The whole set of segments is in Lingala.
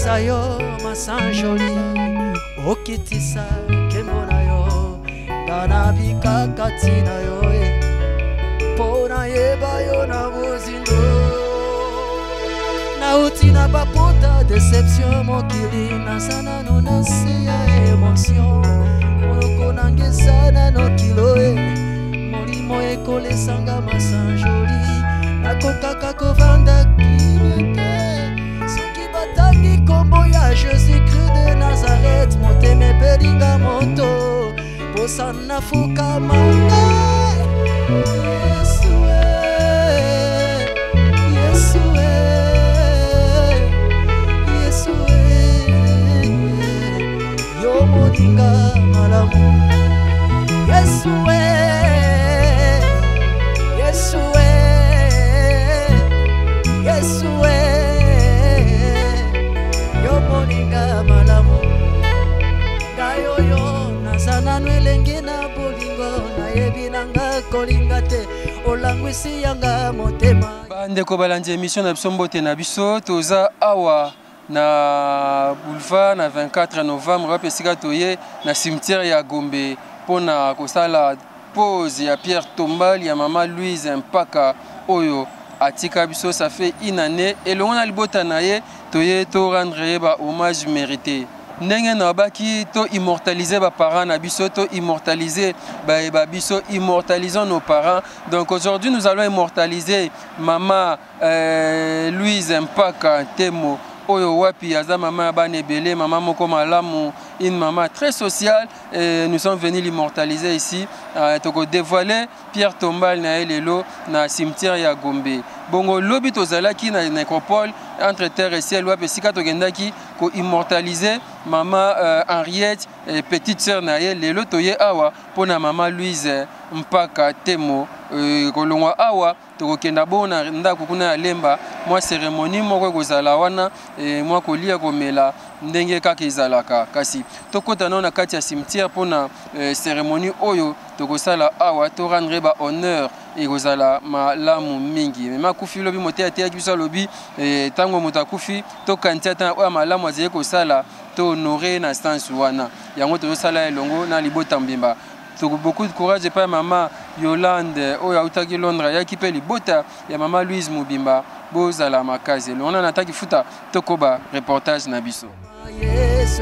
pesa yo masanjoli okitisa kembo na yo ngana bikakati na yo pona yeba yo na mozindo na utina bapota deception mokili na sana no nasi ya emotion monoko nangesana no kilo molimo ekolesanga masanjoli nakokaka kovanda kibete soki batangi kombo ya Jésus-Christ de Nazareth moteme belinga moto posana fuka manga yo moninga malamu Yesue Yesue Yesue yo moninga malamu gayo yo nazana nwelenge na bolingo na yebinanga kolinga te olangwisi yanga motema bandeko balandi émission na biso mbote na biso toza awa na boulevard na 24 novembre wapesika toye na cimetière ya Gombe pona kosala pose ya Pierre Tombal ya mama Louise Mpaka oyo atika biso ça fait une année et l'on a libota na ye toye to rendre ba hommage mérité ndenge na baki to immortaliser ba parents na biso to immortaliser ba biso immortalisons nos parents. Donc aujourd'hui nous allons immortaliser maman Louise Mpaka Temo oyo wapi aza maman banebele maman moko malamu une maman très sociale et nous sommes venus l'immortaliser ici toko dévoiler Pierre Tombal na elelo na cimetière ya Gombe bongo lobi tozalaki na nécropole entre terre et ciel wapi sika togendaki ko immortaliser maman Henriette petite sœur na ye lelo toye awa pona maman Louise Mpaka Temo kolongwa awa tokokenda bona ndako kuna ya lemba mwa cérémonie moko kozala wana mwa kolia komela ndenge kaka ezalaka kasi tokota na kati ya cimetière pona cérémonie oyo tokosala awa to rendre ba honneur ekozala malamu mingi mema kufi lobi mote ate biso lobi tango motakufi to kantiata oya malamu azeye kosala to honorer na stance wana yango tozosala elongo na libota mbimba. Beaucoup de courage pa maman Yolande oyo autaki Londres yaki pe libota ya maman Louise Mubimba bozala makazi on a ataki futa tokoba reportage na biso yes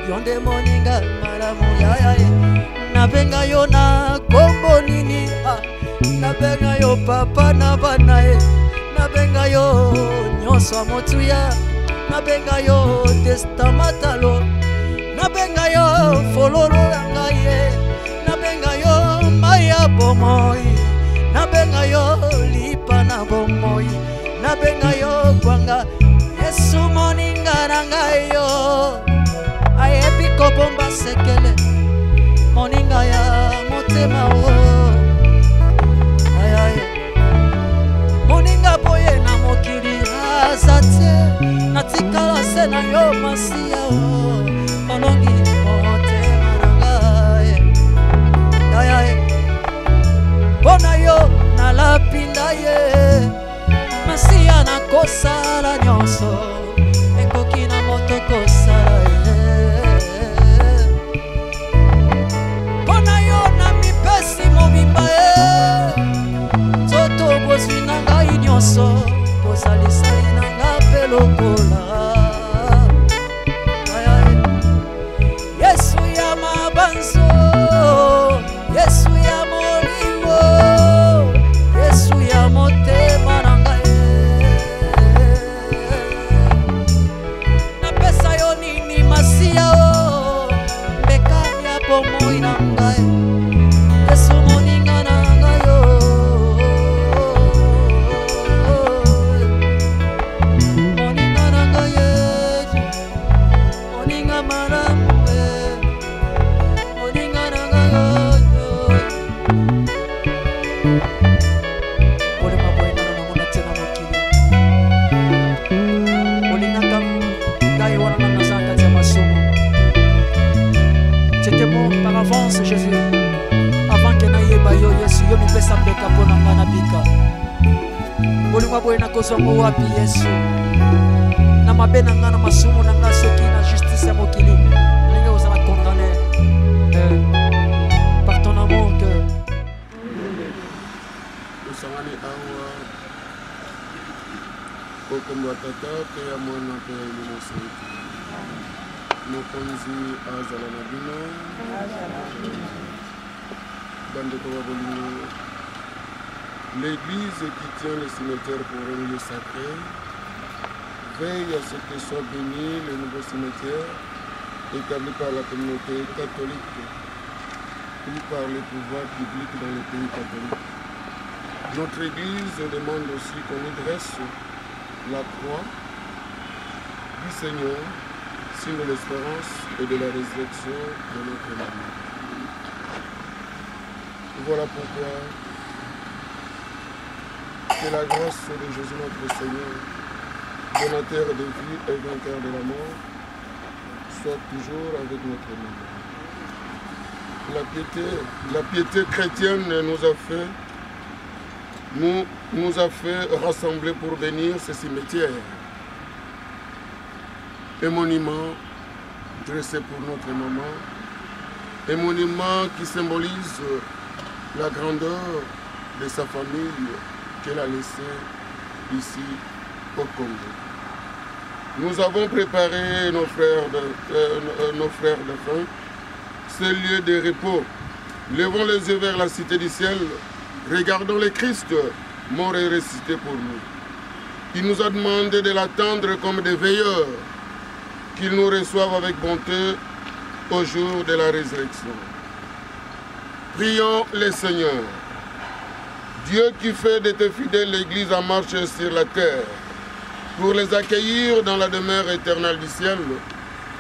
yonde moninga malamu ya nabenga yo na kombo nini nabenga yo papa na bana nabenga yo nyonso motuya nabenga yo testamatalo nabenga yo fololo yangaye nabenga yo maya bomoi nabenga yo lipa na bomoi nabenga yo kwanga Yesu moninga nangayo ayebi ko bomba sekele moninga ya motema o ayaye moninga boye na mokili azate natikala se na yo masia o olongi motema nangaye bona yo na lapinda ye masia na kosala nyonso ekoki na moto kosala bona yo na mipesi mobimba soto bozwi na ngai nyonso bozalisali na nga mpe lokola Yesu ya mabanzo Yesu ya molimo Yesu ya motema na ngai napesa yo nini masia o mbekani ya bomoi na ngai Yesu moninga na ngai yo moninga na ngai Yesu moninga malamu par avance Jésus avant que na yeba yo Yesu yo mipesa mbeka pona ngana bika bolingwa boye na kozongo wapi Yesu na mabe na nga na masumu na nga soki na justice ya mokili ndenge ozala condamné par ton amour que osangani awa okombo ya tata mpe ya mwana mpe ya elimo santu mokonzi azala na bino bandeko ba bolingo. L'église qui tient le cimetière pour un lieu sacré veille à ce que soit béni le nouveau cimetière établi par la communauté catholique ou par les pouvoirs publics dans les pays catholiques. Notre église demande aussi qu'on y dresse la croix du Seigneur, signe de l'espérance et de la résurrection de notre âme. Voilà pourquoi que la grâce de Jésus notre Seigneur, donateur de vie et vainqueur de la mort, soit toujours avec notre monde. La piété chrétienne nous a fait rassembler pour bénir ce cimetière. Un monument dressé pour notre maman, un monument qui symbolise la grandeur de sa famille qu'elle a laissée ici au Congo. Nous avons préparé nos frères de faim, ce lieu de repos. Levons les yeux vers la cité du ciel, regardons le Christ, mort et ressuscité pour nous. Il nous a demandé de l'attendre comme des veilleurs, qu'il nous reçoive avec bonté au jour de la résurrection. Prions le Seigneur, Dieu qui fait de tes fidèles l'Église en marche sur la terre, pour les accueillir dans la demeure éternelle du ciel.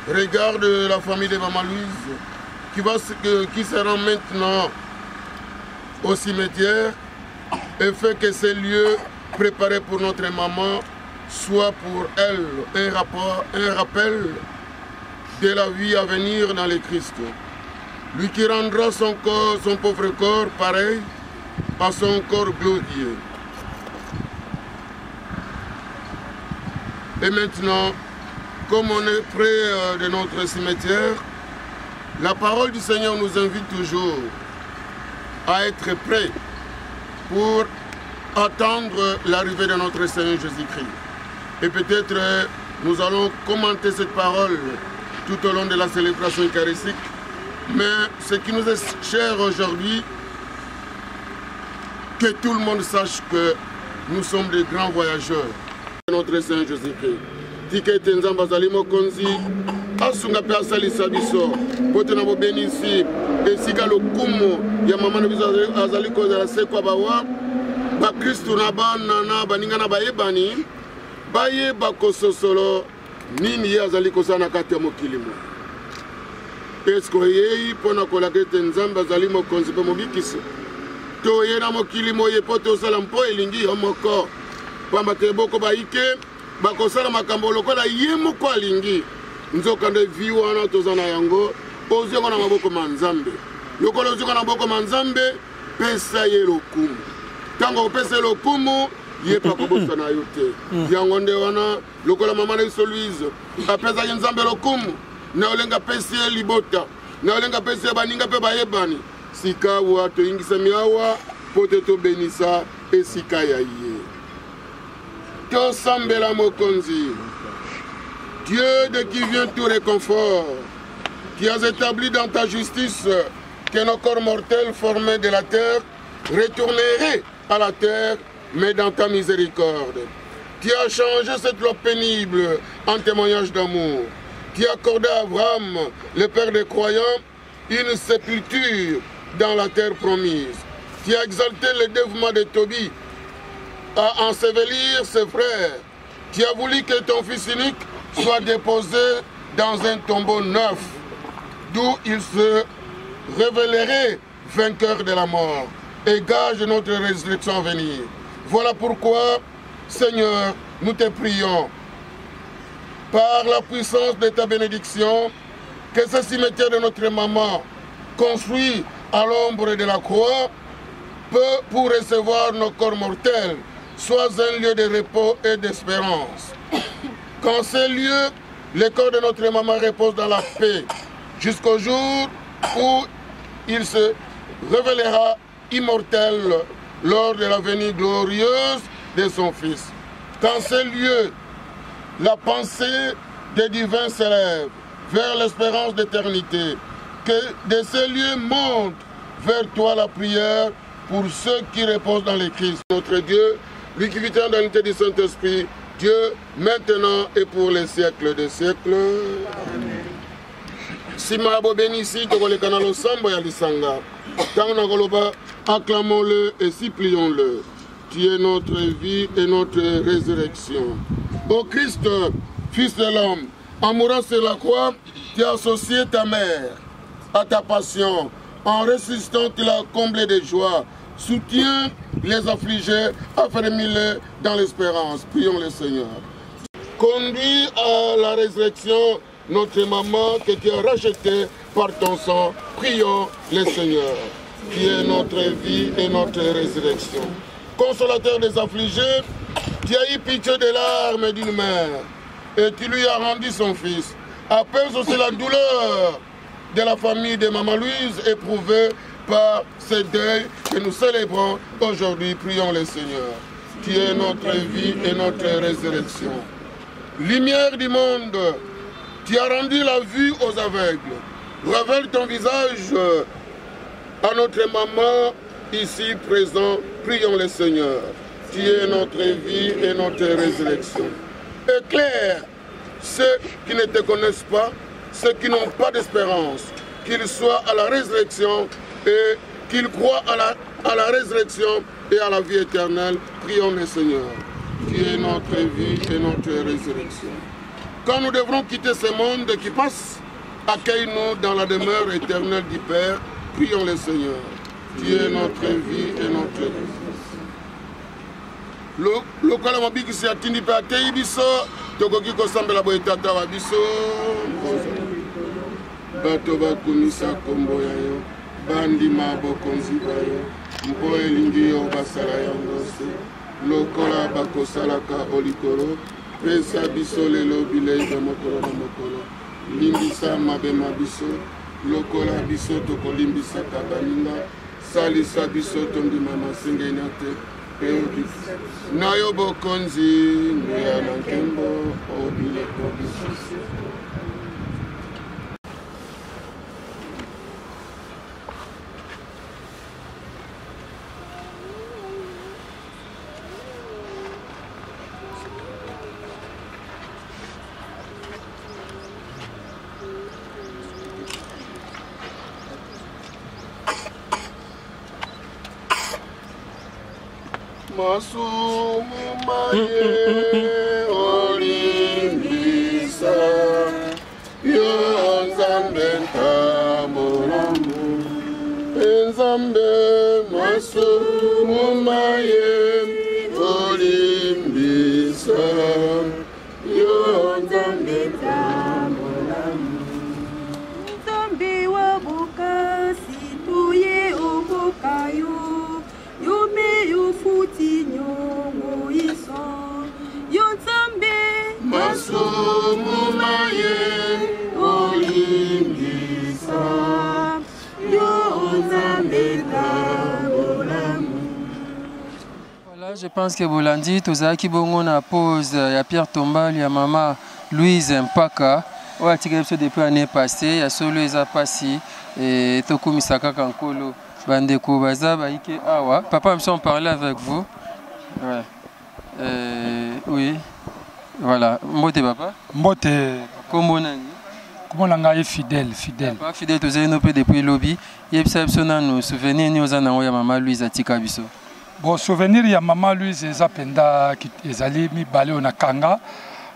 Regarde la famille de Maman Louise qui se rend maintenant au cimetière et fait que ces lieux préparés pour notre maman soient pour elle un rappel de la vie à venir dans le Christ. Lui qui rendra son pauvre corps pareil à son corps glorieux. Et maintenant, comme on est près de notre cimetière, la parole du Seigneur nous invite toujours à être prêts pour attendre l'arrivée de notre Seigneur Jésus-Christ. Et peut-être nous allons commenter cette parole tout au long de la célébration eucharistique. Mais ce qui nous est cher aujourd'hui, que tout le monde sache que nous sommes des grands voyageurs. Notre Seigneur Jésus-Christ. Tika Tenzamba Zalimo Konzi, Asunga pe asalisa biso, pote na bobenisi, esika lokumu ya mama na biso azali kozala sekwa bawa, ba Kristu na bana na baninga na bayebani, bayeba kososolo nini ye azali kosana kati ya mokilimo. Esko yei pona kolaka ete Nzambe azali mokonzi mpe mobikisi. To ye na mokilimo ye po tosala mpo elingi yo moko. Pamba te boko baike bakosala makambo lokola ye moko alingi. Nzokande vi wana toza na yango oziongo na maboko ma Nzambe. Lokola oziongo na maboko ma Nzambe pesa ye lokumu. Tango opesa ye lokumu ye pa kobosa na yo te. Yango nde wana lokola mama na biso Louise apesa ye Nzambe lokumu. Na olenga pesi ye libota. Na olenga pesi ye baninga pe bayebani. Sika wa toyingisa miawa pote to benisa esika ya ye. Tosambela mokonzi. Dieu de qui vient tout réconfort, qui has établi dans ta justice que nos corps mortels formés de la terre retourneraient à la terre, mais dans ta miséricorde. Tu as changé cette loi pénible en témoignage d'amour. Tu as accordé à Abraham, le père des croyants, une sépulture dans la terre promise. Tu as exalté le dévouement de Tobie à ensevelir ses frères. Tu as voulu que ton fils unique soit déposé dans un tombeau neuf, d'où il se révélerait vainqueur de la mort et gage de notre résurrection à venir. Voilà pourquoi, Seigneur, nous te prions, par la puissance de ta bénédiction, que ce cimetière de notre maman, construit à l'ombre de la croix, peut, pour recevoir nos corps mortels, soit un lieu de repos et d'espérance. Qu'en ces lieux, le corps de notre maman repose dans la paix, jusqu'au jour où il se révélera immortel lors de la venue glorieuse de son Fils. Qu'en ces lieux, la pensée des divins s'élève vers l'espérance d'éternité. Que de ces lieux monte vers toi la prière pour ceux qui reposent dans les Christ. Notre Dieu, lui qui vit dans l'unité du Saint-Esprit, Dieu, maintenant et pour les siècles des siècles. Amen. Si Marabo bénissi, le canal au Sambo et à l'Isanga. Acclamons-le et supplions-le. Tu es notre vie et notre résurrection. Ô Christ, Fils de l'homme, en mourant sur la croix, tu as associé ta mère à ta passion. En ressuscitant, tu l'as comblé de joie. Soutiens les affligés, affermis-les dans l'espérance. Prions le Seigneur. Conduis à la résurrection notre maman que tu as rachetée par ton sang. Prions le Seigneur, qui est notre vie et notre résurrection. Consolateur des affligés, tu as eu pitié de larmes d'une mère et tu lui as rendu son fils. Apaise aussi la douleur de la famille de Maman Louise éprouvée par ce deuil que nous célébrons aujourd'hui. Prions le Seigneur, qui est notre vie et notre résurrection. Lumière du monde, tu as rendu la vue aux aveugles. Révèle ton visage à notre maman ici présent. Prions le Seigneur, qui est notre vie et notre résurrection. Éclaire ceux qui ne te connaissent pas, ceux qui n'ont pas d'espérance, qu'ils soient à la résurrection et qu'ils croient à la résurrection et à la vie éternelle. Prions le Seigneur, qui est notre vie et notre résurrection. Quand nous devrons quitter ce monde qui passe, accueille-nous dans la demeure éternelle du Père. Prions le Seigneur, qui est notre vie et notre résurrection. Lokola mabikisi atindi pe atei biso tokoki kosambela boye tata wa biso bato bakumisa kombo ya yo bandima bokonzi bayo mpo elingi yo basala yango se lokola bakosalaka olikolo pesa biso lelo bilei ya mokolo na mokolo limbisa mabema biso lokola biso tokolimbisaka baninga salisa biso tondima masengeni ate Nayo bokonzi nuya na nkembo obileko biso. Masumu maye olimbisa yo nzambe ntamolamu nzambe masumu maye olimbisa yo nzambe ntamolamu nzambe wa bokasi tuye obokayo yume yufuti nyongo iso yonzambe masumu maye olimbisa yonzambe tabolamu. Voilà, je pense que Bolandi tozaki bongo na pause ya Pierre Tombal ya Maman Louise Mpaka oyo atikaki biso depuis année passée ya solo eza pasi tokumisaka kankolo bandeko baza baike awa. Papa, on parlait avec vous. Ouais. Oui. Voilà. Mbote papa. Mbote. Comment nangi? Comment nangai fidèle, fidèle. Papa fidèle tous les nopé depuis lobby. Yebisa biso na nous souvenir ni oza na ya Maman Louise atika biso. Bon souvenir ya Maman Louise eza penda ezali mibale ona kanga.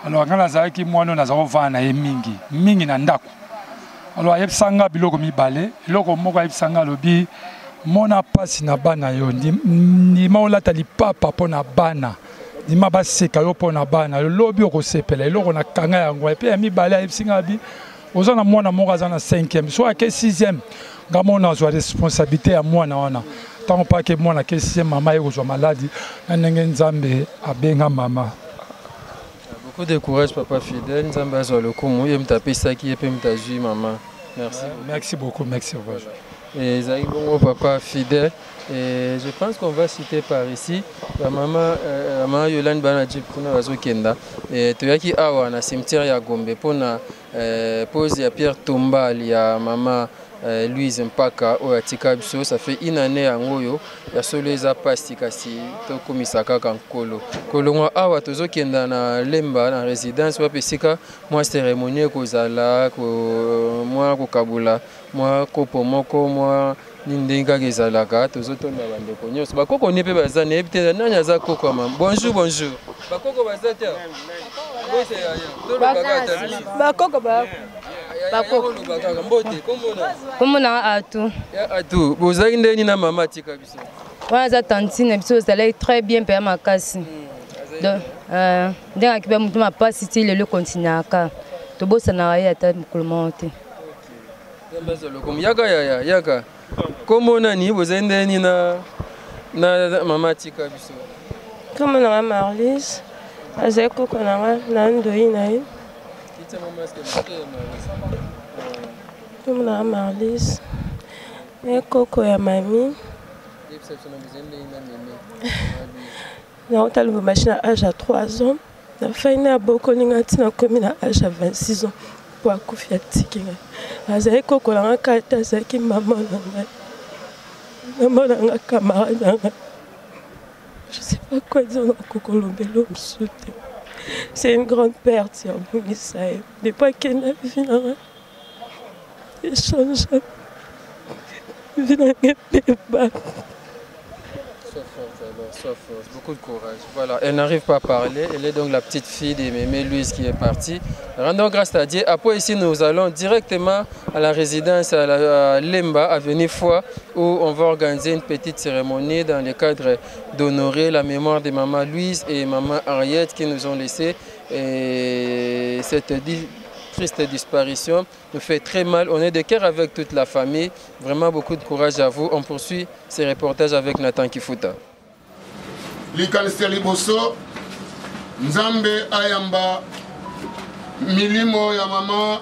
Alors ngana zaki mwana na zawo vana ye mingi na ndako. Alors yebisanga biloko mibale, biloko moko yebisanga lobi mona pasi na bana yo ni maolata lipapa pona bana ni mabaseka yo pona bana lobi okosepela eloko na kanga yango et puis ya mibale yebisanga bi oza na mwana moko aza na 5e so ake 6e ngamona azwa responsabilité ya mwana wana tango pa ke mwana ke 6e mama ye kozwa maladi na ndenge nzambe abenga mama. Beaucoup de courage, papa fidèle. Nzamba zo le komo yem tapé ça qui peut m'tazui maman. Merci. Merci beaucoup, merci. Et Zaï Bongo, papa fidèle. Et je pense qu'on va citer par ici la maman Yolande Banadjip kuna wazo kenda. Et toyaki awa na cimetière ya Gombe pona pose ya Pierre Tombal ya maman Louise Mpaka oya tika biso. Ça fait une année yangoyo ya solo eza pasti kasi to komisaka kankolo. Kolongwa awa tozo kenda na Lemba na résidence wa pesika moi cérémonie kozala ko moi ko kabula moi kopo moko moi Nindenga gezalaka tozotonda bandeko nyonso bakoko ne pe bazane ebite nani aza koko mama bonjour bakoko bazate bose ya bakoko mbote komona atu atu bozali ndeni na mama tika biso wana za tantine biso ezalaki très bien pe makasi donc ndenga kipe mutu mapasi ti lelo continuaka tobosanaka ye ata mokolo moko te yaka comment nani vous êtes ni na mama tika biso comment na Marlise azeko kona na ndoi na ye kita mama ske comment na Marlise e koko ya mami na hôtel de machine à âge à 3 ans na faina boko ninga tina komi na âge à 26 ans pour akufia tikinga azeko kona kata zaki mama na maman a camarade. Je ne sais pas quoi dire dans Kokolombelo. C'est une grande perte. Depuis qu'elle a vu, elle change. Sois forte, beaucoup de courage. Voilà, elle n'arrive pas à parler. Elle est donc la petite fille de Mémé Louise qui est partie. Rendons grâce à Dieu. Après ici, nous allons directement à la résidence à Lemba, avenue Foix, où on va organiser une petite cérémonie dans le cadre d'honorer la mémoire de maman Louise et maman Ariette qui nous ont laissé. Et cette triste disparition nous fait très mal. On est de cœur avec toute la famille. Vraiment beaucoup de courage à vous. On poursuit ces reportages avec Nathan Kifuta. Likanisi liboso Nzambe ayamba milimo ya mama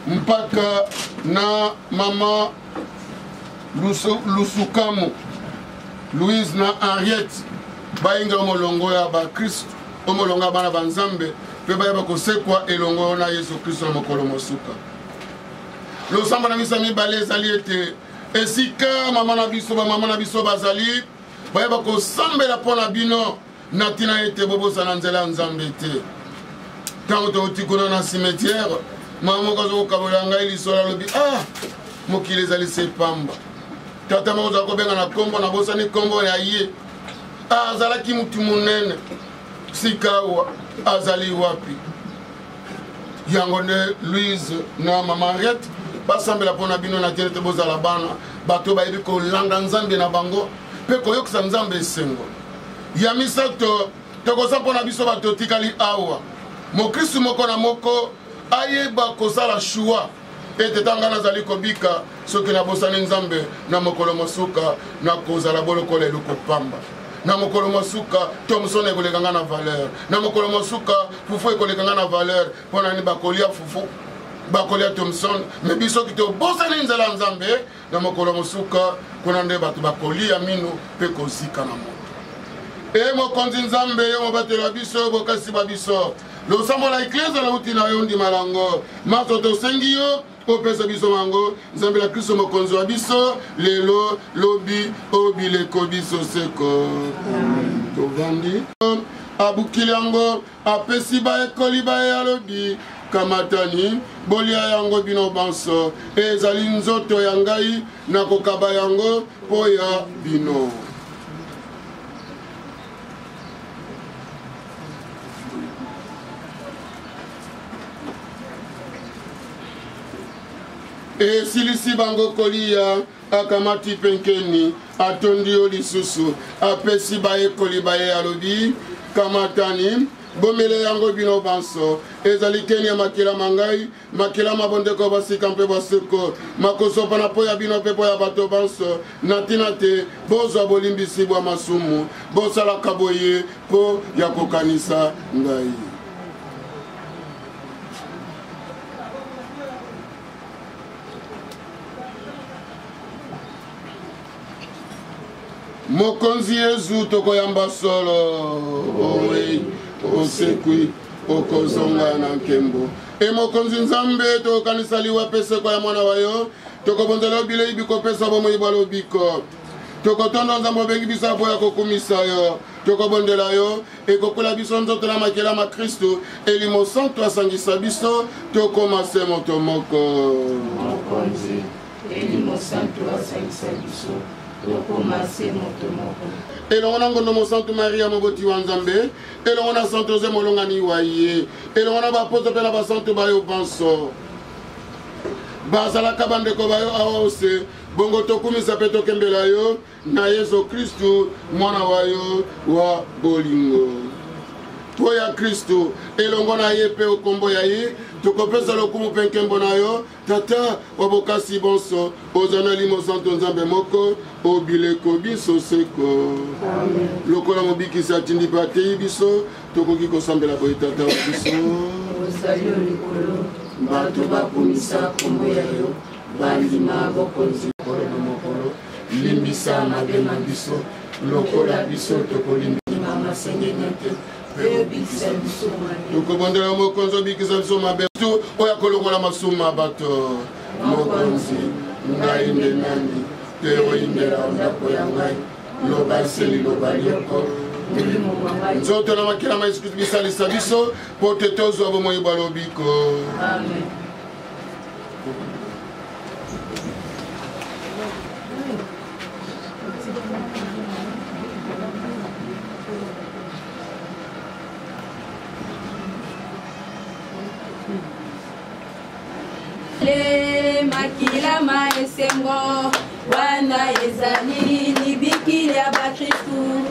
mpaka na mama Lusukamu Louise na Henriette bainga molongo ya ba Christ omolonga bana ba Nzambe pe bayaba kosekwa elongo na Yesu Kristo na mokolo mosuka losamba na misami balezali ete esika mama na biso bazali bayaba kosambela pona bino natina ete bobosa na nzela Nzambe te tango toti kuna na cimetière mama kazo kabola ngai lisola lobi mokili ezali se pamba tata moza kobenga na kombo na bosa ni kombo ya ye azalaki mutu munene sikawa azali wapi yango nde Louise na mama Henriette basambela pona bino na tina te bozala bana bato bayebi kolanda Nzambe na bango pe koyokisa Nzambe esengo ya misato tokosa mpona biso bato tikali awa mokristu moko na moko ayeba kosala shua ete tanga nazali kobika soki nabosani Nzambe na mokolo mosuka na kozala bolokolo eloko pamba na mokolo mosuka Thomson ekolekanga na valeur na mokolo mosuka fufu ekolekanga na valeur mpona ni bakolia fufu bakolia Thomson me biso ki tobosani nzela Nzambe na mokolo mosuka kuna nde bato bakolia mino mpe kozika na moto e mokonzi Nzambe yo mobatela biso bokasi ba biso losambo la eklezia na uti na yo ndima lango maso tosengi yo opesa biso mango Nzambe la Kristo mokonzi wa biso lelo lobi obileko biso seko tovandi abukili yango apesi baekoli baye alobi kamatani bolia yango bino banso ezali nzoto ya ngai na kokaba yango po ya bino. E silisi bango kolia akamati penkeni atondi yo lisusu apesi baekoli baye alobi kamatani bomele yango bino banso ezali keni ya makila mangai makila mabondeko basika mpe baseko makosopa na po ya bino mpe po ya bato banso na ntina te bozwa bolimbisi bwa masumu bosalaka boye po ya kokanisa ngai Mokonzi Yesu tokoyamba solo owe osekwi okozonga na nkembo e mokonzi nzambe tokanisa liwa pese kwa ya mwana wayo tokobonzela bile ibiko pesa bomo ibalo biko tokotondo nzambo bengi bisa boya kokumisa yo tokobondela yo ekokola biso nzoto na makela ma Kristo elimo santo asangisa biso tokomase moto moko mokonzi elimo santo asangisa biso tokomase moto moko elongo na ngondo mo Santo Maria moboti wa Nzambe elongo na Santo Jose molongani wa ye elongo na bapoto pe na basanto bayo banso bazalaka bandeko bayo awa ose bongo tokumisa pe tokembela yo na Yesu Kristu mwana wayo wa bolingo po ya Kristu elongo na ye pe okombo ya ye tokopesa lokumu pe nkembo na yo tata wabokasi bonso ozana limo Santo Nzambe moko obileko biso seko lokola mobikisi atindi batei biso tokoki kosambela boye tata wa biso ozali likolo bato bakumisa kombo ya yo bandima bokonzi kolo na mokolo limbisa mabe na biso lokola biso tokolimbima masengenya te tukobondela mokonzi bikisa biso mabe tu oya kolokola masumu bato mokonzi ngai nde nani te oyimbela ndako ya ngai loba seli loba lioko nzoto na makela ma Yesu Kristo bisalisa biso po te tozwa bomoi balobiko amen. Le makila maesengo wana ezali libikili ya bakristu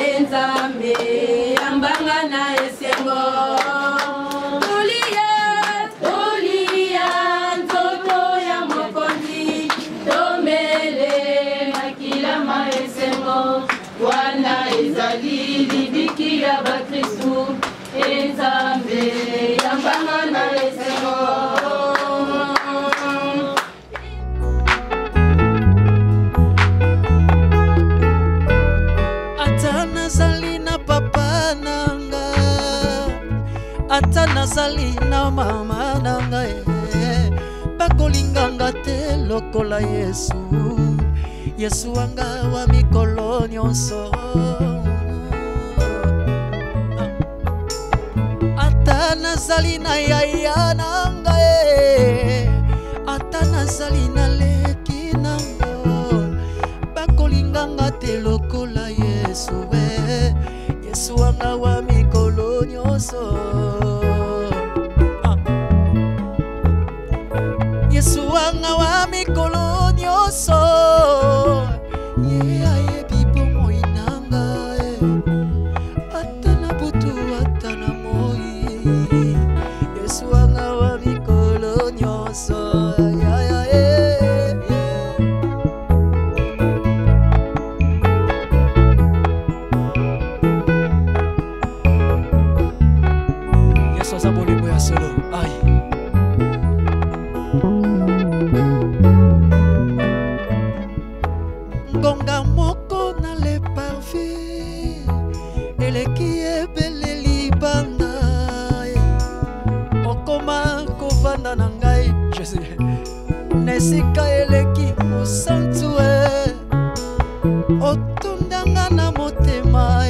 enzambe yambanga na esengo tolia nzoto ya mokonzi tomele makila maesengo wana ezali libikili ya bakristu enzambe yambanga na esengo ata nazali na mama na ngai bakolinganga te lokola Yesu wanga wa mikolo nyonso ata nazali na yaya na ngai ata nazali na leki nango bakolinganga te lokola Yesu wanga wa mikolo nyonso Yesu wanga wa mikolo nyonso ye ayebi bomo inanga atana butu atana moi Yesu wanga wa mikolo nyonso Yesu aza bolingo ya solo ai ngonga moko na le parfum eleki ebele libanda okoma kovanda na ngai na esika eleki mosantu otundanga na motema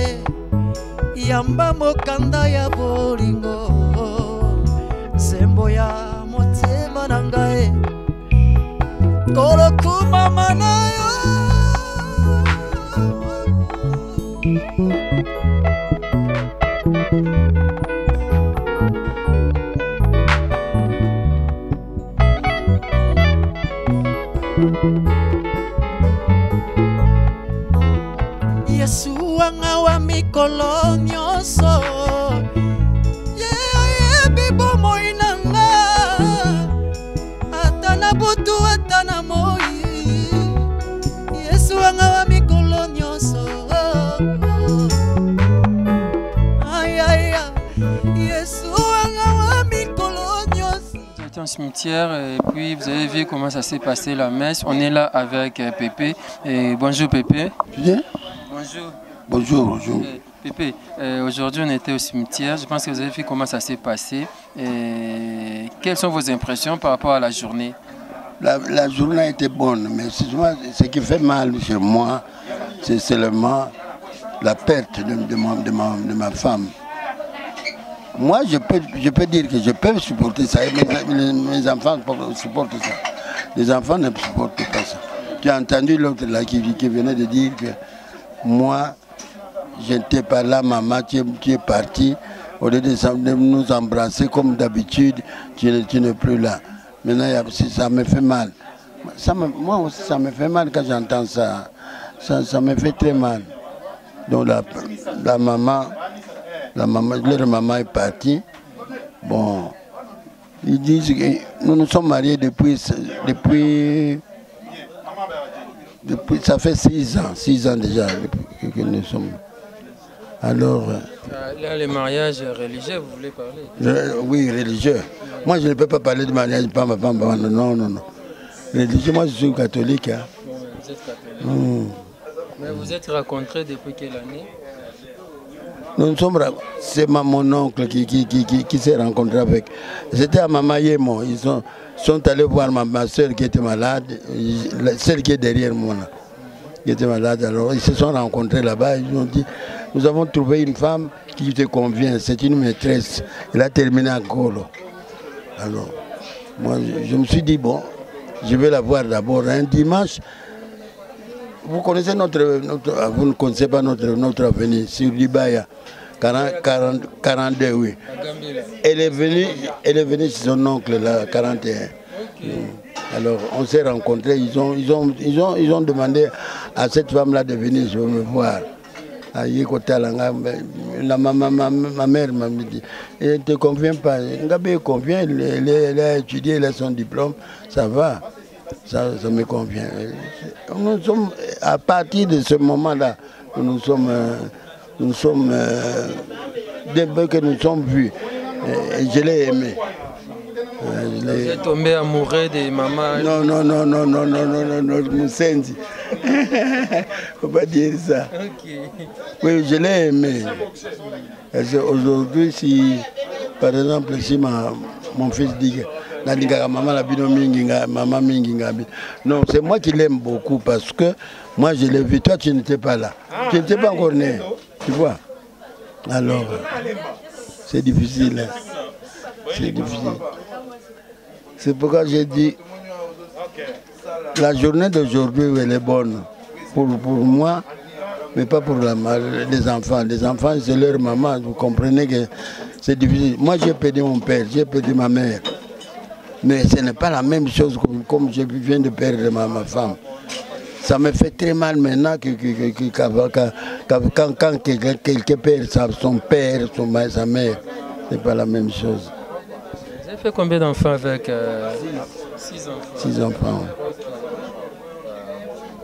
yamba mokanda ya bolingo zembo ya motema na ngai kolokuma mana yo Yesu wanga wa mikolo nyonso yebi bomo inanga atana butu atana moi Yesu wanga wa mikolo nyonso ay Yesu wanga wa mikolo nyonso un cimetière et puis vous avez vu comment ça s'est passé la messe. On est là avec Pépé. Et bonjour Pépé. Bien. Bonjour. Bonjour, bonjour. Pépé, aujourd'hui on était au cimetière. Je pense que vous avez vu comment ça s'est passé. Et quelles sont vos impressions par rapport à la journée? La journée a été bonne, mais ce qui fait mal chez moi, c'est seulement la perte de ma femme. Moi, je peux dire que je peux supporter ça. Et mes enfants supportent ça. Les enfants ne supportent pas ça. Tu as entendu l'autre là qui venait de dire que moi, je n'étais pas là, maman, tu es partie. Au lieu de nous embrasser comme d'habitude, tu n'es plus là. Maintenant, ça me fait mal. Moi aussi, ça me fait mal quand j'entends ça. Ça me fait très mal. Donc leur maman est partie. Bon, ils disent que nous nous sommes mariés depuis ça fait 6 ans déjà que nous sommes. Alors. Là, les mariages religieux, vous voulez parler? Oui, religieux. Moi, je ne peux pas parler de mariage, pas ma femme, non. Religieux, moi, je suis catholique. Hein. Vous êtes catholique. Mais vous êtes rencontrés depuis quelle année? C'est mon oncle qui s'est rencontré avec. C'était à Mama Yemo. Ils sont allés voir ma soeur qui était malade, celle qui est derrière moi, là, qui était malade. Alors, ils se sont rencontrés là-bas. Ils ont dit, nous avons trouvé une femme qui te convient. C'est une maîtresse. Elle a terminé à Golo. Alors, moi, je me suis dit, bon, je vais la voir d'abord un dimanche. Vous connaissez vous ne connaissez pas notre avenue sur Libaya, 42, oui. Elle est venue chez son oncle là, 41. Alors on s'est rencontrés, ils ont demandé à cette femme-là de venir me voir. Ma mère m'a dit, elle ne te convient pas. Ngabé convient, elle a étudié, elle a son diplôme, ça va. Ça me convient. Nous sommes, à partir de ce moment-là, dès que nous sommes vus, je l'ai aimé. Vous êtes tombé amoureux de maman? Non, Moussendi. Il ne faut pas dire ça. Okay. Oui, je l'ai aimé. Aujourd'hui, si, par exemple, si mon fils dit non, c'est moi qui l'aime beaucoup parce que moi je l'ai vu, toi tu n'étais pas là. Tu n'étais pas encore né, tu vois. Alors, c'est difficile. C'est difficile. C'est pourquoi j'ai dit, la journée d'aujourd'hui, elle est bonne pour moi, mais pas pour les enfants. Les enfants, c'est leur maman, vous comprenez que c'est difficile. Moi j'ai perdu mon père, j'ai perdu ma mère. Mais ce n'est pas la même chose comme je viens de perdre ma femme. Ça me fait très mal maintenant quand quelqu'un perd son père, sa mère. Ce n'est pas la même chose. Vous avez fait combien d'enfants avec 6 enfants? 6 enfants.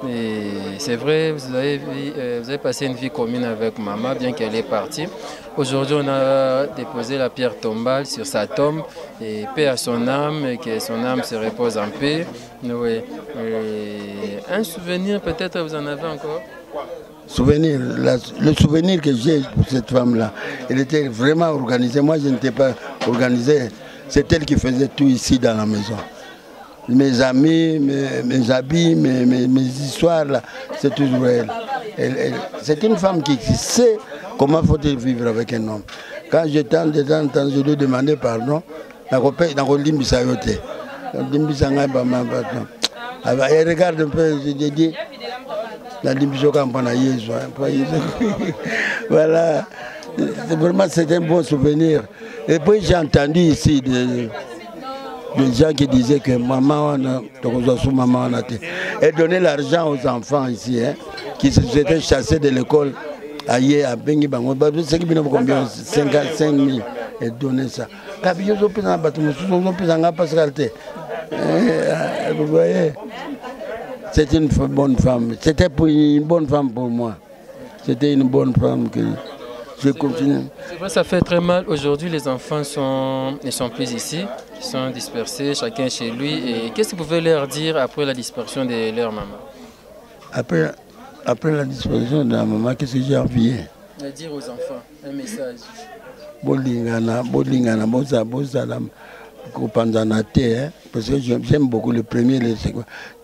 Et c'est vrai, vous avez passé une vie commune avec maman, bien qu'elle est partie. Aujourd'hui, on a déposé la pierre tombale sur sa tombe, et paix à son âme, et que son âme se repose en paix. Oui. Un souvenir, peut-être, vous en avez encore? Souvenir, le souvenir que j'ai pour cette femme-là, elle était vraiment organisée. Moi, je n'étais pas organisé. C'est elle qui faisait tout ici dans la maison. Mes amis, mes habits, mes histoires, c'est toujours elle. C'est une femme qui sait comment faut-il vivre avec un homme. Quand je tente de temps en temps, je lui demandais pardon, elle regarde un peu, je dis, voilà, vraiment c'est un bon souvenir. Et puis j'ai entendu ici des gens qui disaient que maman, elle donnait l'argent aux enfants ici, hein, qui s'étaient chassés de l'école ailleurs à Bengi Bango. C'est combien? 55 000. Elle donnait ça. Vous voyez, c'est une bonne femme. C'était une bonne femme pour moi. C'était une bonne femme que je continue. C'est vrai, ça fait très mal. Aujourd'hui, les enfants ne sont plus ici. Ils sont dispersés, chacun chez lui. Et qu'est-ce que vous pouvez leur dire après la dispersion de leur maman? Après la dispersion de la maman, qu'est-ce que j'ai envie? Dire aux enfants un message. Parce que j'aime beaucoup le premier,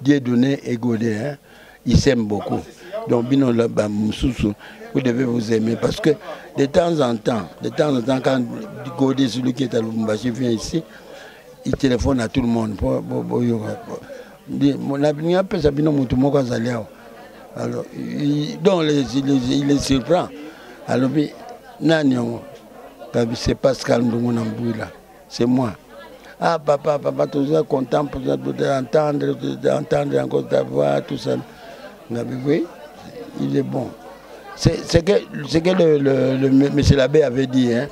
Dieu donné et Godé, il s'aime beaucoup. Donc, vous devez vous aimer parce que de temps en temps, quand Godé, celui qui est à Lubumbashi, vient ici, il téléphone à tout le monde. Alors, donc, il les surprend. Alors, c'est Pascal Ndongonambouila, c'est moi. Ah, papa, tu es content pour d'entendre encore ta voix, tout ça. Oui, il est bon. C'est que le monsieur l'abbé avait dit. Hein.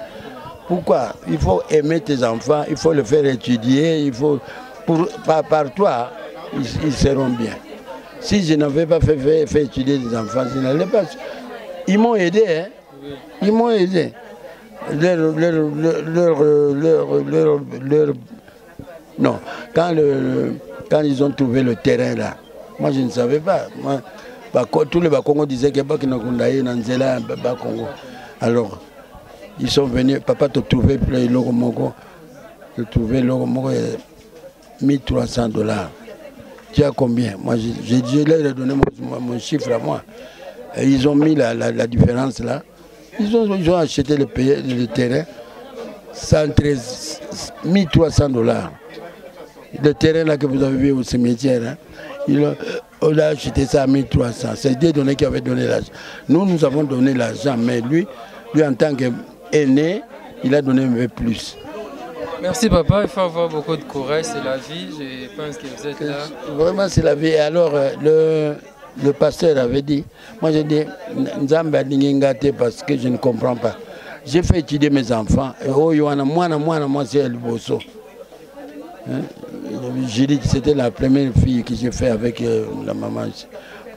Pourquoi? Il faut aimer tes enfants, il faut le faire étudier, il faut, par toi, ils seront bien. Si je n'avais pas fait étudier les enfants, je n'allais pas. Ils m'ont aidé, hein. Ils m'ont aidé. Non, quand ils ont trouvé le terrain là, moi je ne savais pas. Moi, tous les Bakongos disaient que Congo. Alors, ils sont venus, papa te trouvait le logo Mogo, $1,300. Tu as combien? Moi, je leur ai donné mon chiffre à moi. Et ils ont mis la différence là. Ils ont acheté le terrain, $113,300. Le terrain là que vous avez vu au cimetière, hein, on a acheté ça à 1,300. C'est des données qui avaient donné l'argent. Nous avons donné l'argent, mais lui en tant qu'aîné, il a donné un peu plus. Merci papa, il faut avoir beaucoup de courage, c'est la vie, je pense que vous êtes là. Vraiment c'est la vie. Et alors le pasteur avait dit, moi j'ai dit, Nzamba Ningengate parce que je ne comprends pas. J'ai fait étudier mes enfants, et oh Yohana, moi c'est El Bosso. J'ai dit que c'était la première fille que j'ai fait avec la maman.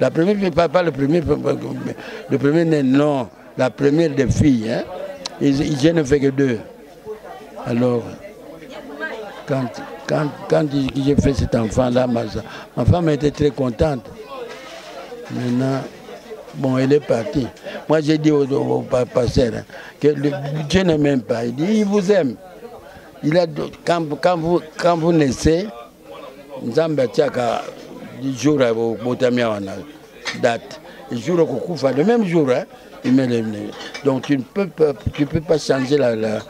La première fille, pas le premier né, non, la première des filles. Hein. Je ne fais que 2. Alors, quand j'ai fait cet enfant-là, ma femme était très contente. Maintenant, bon, elle est partie. Moi, j'ai dit au pasteur que Dieu ne m'aime pas. Il dit, il vous aime. Il a, quand vous naissez, Nzamba Tchaka, du jour à Botamia, date. Le même jour, hein, il met les. Donc tu ne peux pas changer la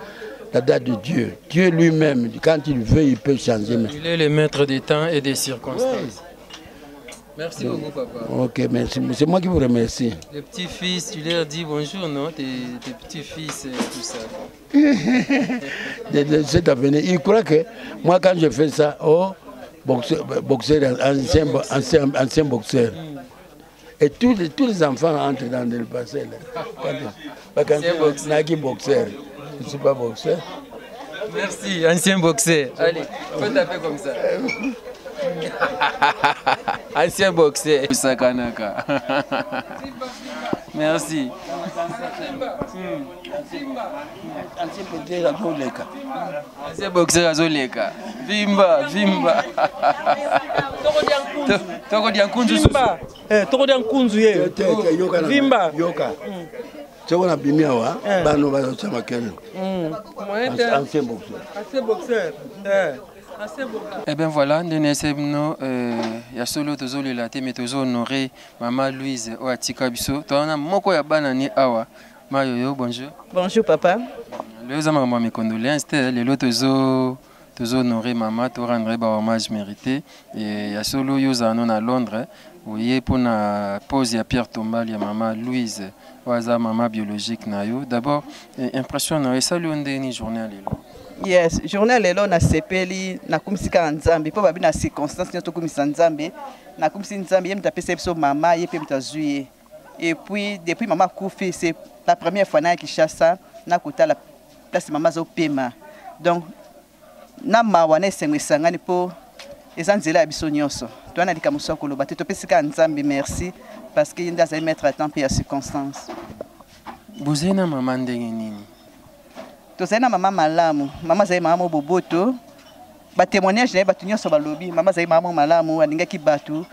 date de Dieu. Dieu lui-même, quand il veut, il peut changer. Il est le maître des temps et des circonstances. Ouais. Merci beaucoup, papa. Ok, merci. C'est moi qui vous remercie. Les petits-fils, tu leur dis bonjour, non? Tes petits-fils et tout ça. Cet avenir, il croit que moi, quand je fais ça, boxeur, ancien boxeur. Et tous les enfants entrent dans le passé. Quand boxeur. Je ne suis pas boxeur. Merci, ancien boxeur. Allez, faut taper comme ça. Ancien boxeur. Sakanaka. Merci. Ancien boxeur Azoleka. Vimba. Toko diankunzu. Toko diankunzu ye. Vimba. Yoka. C'est on a bimé wa. Bano ba chama kene. Ancien boxeur. Eh bien voilà, nous sommes ya solo tozoli la teme tozo honoré Maman Louise Oatika biso. Tona moko ya banani awa. Mayoyo, bonjour. Bonjour papa. Le zama mes condoléances, les lots tozo honoré maman, to rendre ba hommage mérité et ya solo yozano na Londres. Oui, pour la pause ya Pierre Tombal ya Maman Louise Oaza maman biologique na yo. D'abord, impression na salut ndeni journée lelo. Yes, journée lelo na sepeli na kumisika nzambe po babi na circonstance to kumisa nzambe na kumisi nzambe yem tapesa biso mama ye pe mtazuye. Et puis depuis maman Koufi, c'est la première fois na Kinshasa na kota la place maman zo pema. Donc na mawana esengwisangani po ezanzela ya biso nyonso. Toi na likamuso koloba te topesika nzambe merci parce que inda za mettre à temps et à circonstance. Bozena maman ndenge nini? Tozali na mama malamu, mama zali mama boboto, ba témoignage na batu nyonso balobi mama zai mama malamu alingaki batu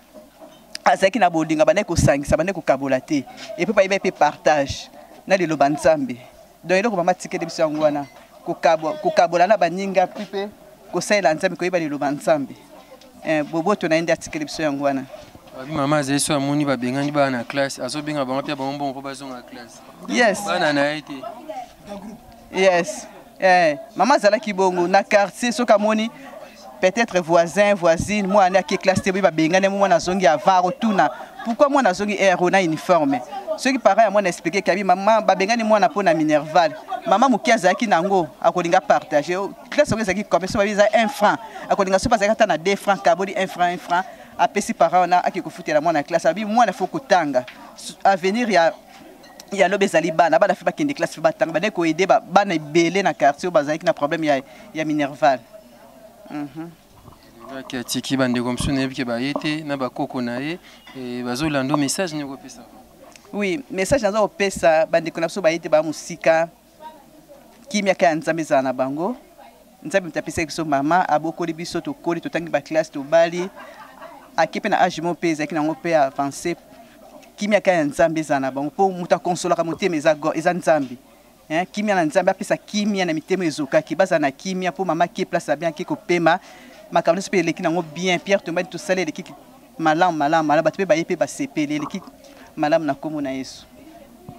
azaki na bolinga bane ko sangisa bane ko kabola te et puis ba pe partage na le lobanzambe donc eloko mama tikede biso ngwana ko kabola na baninga pipe ko sala nzambe ko yeba le lobanzambe bobo to na enda tikede biso ngwana Maman zai so amoni ba bengani ba na classe azo benga ba mapia ba mbongo ko bazonga classe. Yes. Bana na été. Yes. Maman zala ki bongo na quartier so kamoni peut-être voisin voisine moi na ki classe te ba bengani moi na zongi avant retourna. Pourquoi moi na zongi héros na uniforme? Ceux qui parlent moi na expliquer kabi maman ba bengani moi na pona Minerval. Maman mukia zaki nango akolinga partager. Classe so zaki comme ça ba 1 franc. Akolinga so pas zaki na 2 francs kabodi 1 franc 1 franc. Après si parents on a qui kufutela moi na classe abi moi na faut kutanga avenir ya lobezali bana bana fa kende classe ba tanga bana ko aider bana belé na quartier bazali na problème ya Minerval ki atiki bande comme ça nebi ke ba yete na ba koko na ye et bazolando message ne ko pesa. Oui message nazo pesa bande ko na so ba yete ba musika kimya ka nzambe za na bango nzambe mtapisa kiso mama abokoli biso to koli to tangi ba classe to bali akipe na age mo pesa ki nango pe avancer kimia ka nzambe zana bango po muta consola ka motema eza nzambe kimia na nzambe apesa kimia na mitema ezoka ki baza na kimia po mama ki place bien ki ko pema makambo se pe leki nango bien Pierre Tomba to sale leki malam ba te ba yepe ba sepele leki malam na komo na Yesu.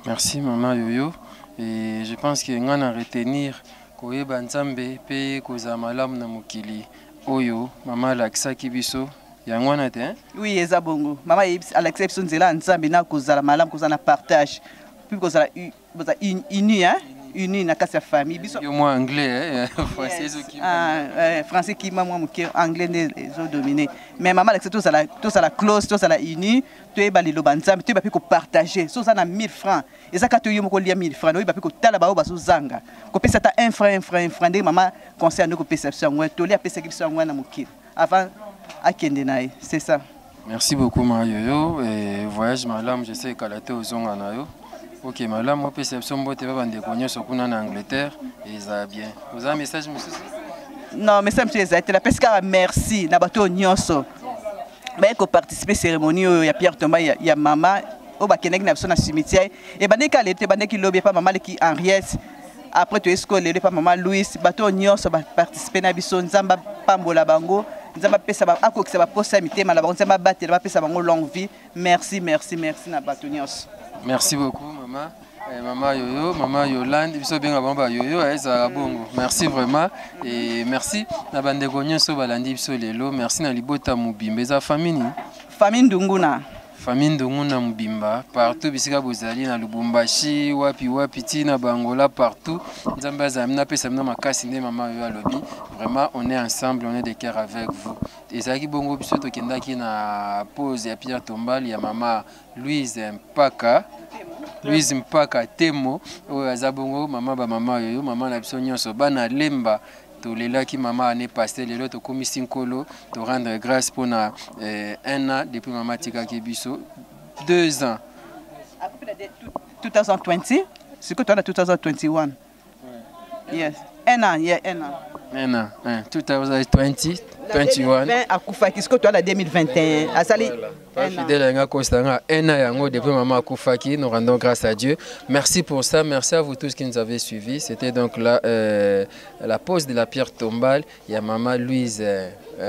Merci maman Yoyo et je pense que ngana retenir ko yeba nzambe pe ko za malam na mukili oyo mama laksa kibiso. Oui, eza bongo. Maman Alexis biso nzela nzambe na kozala malamu kozala partage. Puis kozala uni na kasi ya famille biso. Yo moi anglais français qui français qui moi moke anglais ne zo dominer. Mais maman Alexis to sala close to sala uni to eba lilo banzambe to eba pe ko partager. So ça na 1000 francs. Eza ka to yo moko lia 1000 francs. No eba pe ko tala ba baso zanga. Ko pesa ta 1 franc de maman conseil no ko perception ngwe to lia pesa ki biso ngwe na mokili. Avant c'est ça. Merci beaucoup Mario. Et voyage malam, je sais qu'elle était aux Zonganayo. Ok, malam, moi perception bote va bande konyo sokuna na Angleterre et ça bien. Vous avez un message monsieur? Non, message monsieur Zaite la pesca merci na bato nyonso. Ba ko participer cérémonie ya Pierre Tomba ya mama o ba kenek na na cimetière et bandeka l'été bandeki lobby pas maman qui Henriette. Après tu escole pas maman Louis bato nyonso ba participer na biso nzamba pambola bango. Nzamba pesa ba akokisa ba posa mitema la bango nzamba batela ba pesa bango longue vie. Merci na bato nyonso. Merci beaucoup maman. Maman Yoyo, maman Yolande, biso benga bamba Yoyo eza bongo. Merci vraiment et merci na bande nyonso balandi biso lelo. Merci na libota mubimba eza famille. Famille Ndunguna. Famille Ndunguna Mubimba partout bisika bozali na Lubumbashi wapi tina Bangola partout nzambe azamina pesa mna makasi nde mama yo alobi vraiment on est ensemble on est de cœur avec vous ezaki bongo biso to kendaki na pause ya Pierre Tomba ya mama Louise Mpaka Temo o azabongo mama yo mama na biso nyonso bana lemba tolelaki mama année passée lelo to komisi nkolo to rendre grâce pour 1 an depuis mama tika kebiso 2 ans. Après 2020, c'est que tu as 2021. Yes. 1 an, yeah, 1 an. 1 an, 2020, 21. Akufa kisko to la 2021. Asali. Fidèle nga Kostanga 1 an yango depuis maman akufaki, nous rendons grâce à Dieu. Merci pour ça, merci à vous tous qui nous avez suivis. C'était donc la pause de la pierre tombale. Il y a maman Louise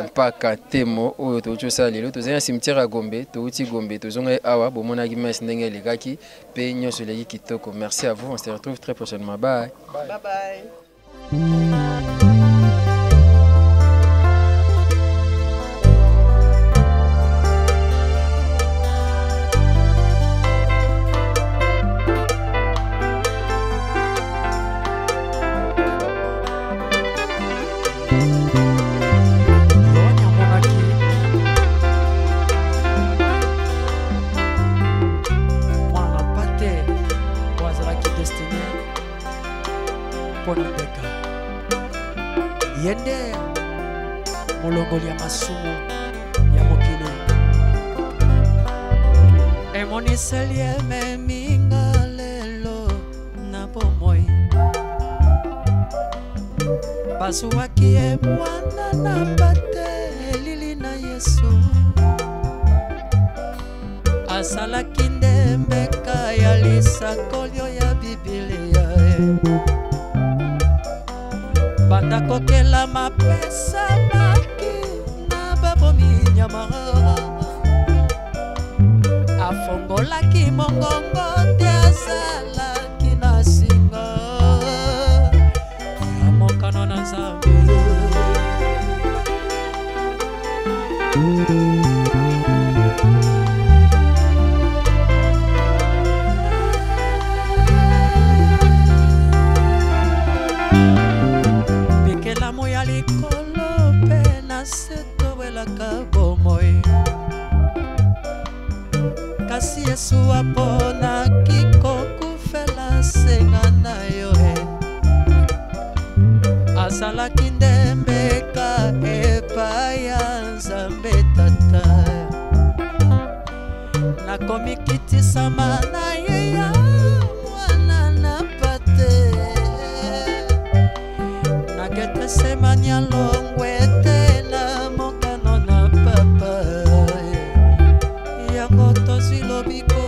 Mpaka Temo oyo to lelo to zanya cimetière à Gombe, to uti Gombe, to zonga awa bomona gi mes ndenge legaki pe nyoso leki kitoko. Merci à vous, on se retrouve très prochainement. Bye. Bye bye. Yende molongoli ya masumu ya mokili emoniseli ememinga lelo na bomoi pasuwaki mwana na pate lili na Yesu asalaki ndembeka ya lisakolio ya Biblia banda kokela mapesa maki na babomi nyama afongolaki mongongo te azalaki na singa ya mokano na Nzambe bikela moya likolo pe na setowelaka bomoi kasi Yesu aponaki kokufela senga na yo azalaki ndembeka epai ya Nzambe Tata nakomi kitisama na ye ya mwana na pate nagete semanya longwe te na mokano na papa yango tozwi lobiko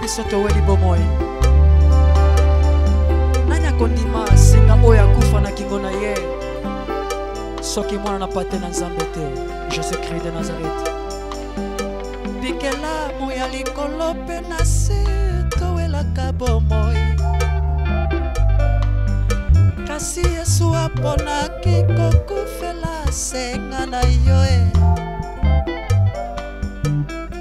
biso weli bomoi nanya kondima singa oya kufa na kingo na ye soki mwana na pate na Nzambe te Jésus-Christ de Nazareth bikela moya likolo pe na se towelaka bomoi kasi Yesu aponaki kokufela senga na yo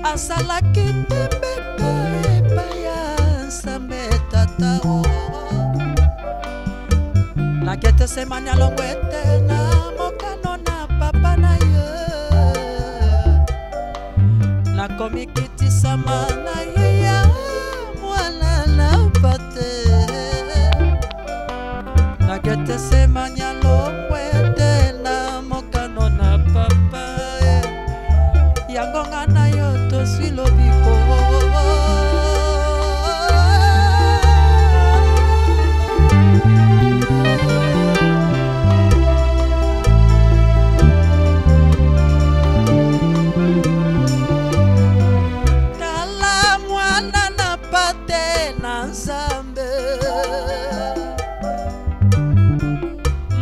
asalaki ndembeka epai ya Nzambe Tata nakete semanya longo ete na mokano na papa na ye nakomi kitisama na ye ya mwana na pate nakete semanya longo ete na mokano na papa yango nga na yo tozwi lobiko tala mwana na pate na Nzambe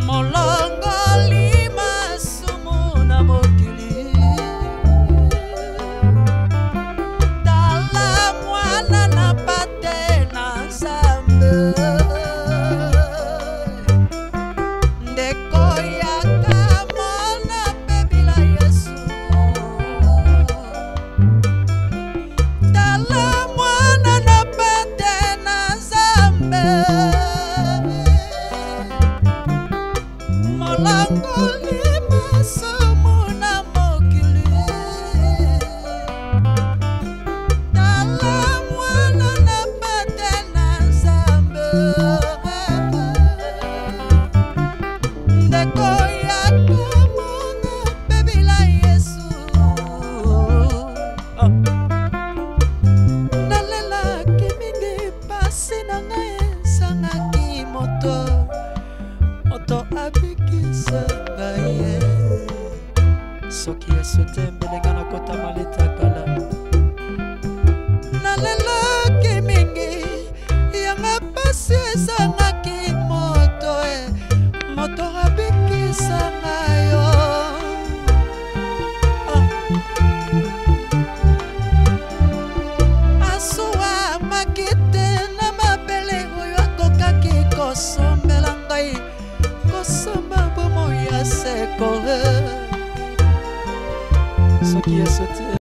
molongoli masumu na mokili tala mwana na pate na Nzambe ndeko yaka mona pebila Yesu tala mwana na pate na Nzambe molongoli masumu na mokili tala mwana na pate na Nzambe ndeko yaka mona pebila Yesu nalelaki mingi pasi na ngai esangaki moto abikisa ngai soki Yesu te mbelenga na kota malita kala nalelaki mingi yanga pasi esangaki moto abikisa ngai asuwa makite na mabele oyo akokaki kosombela ngai kosomba bomoi ya seko soki Yesu te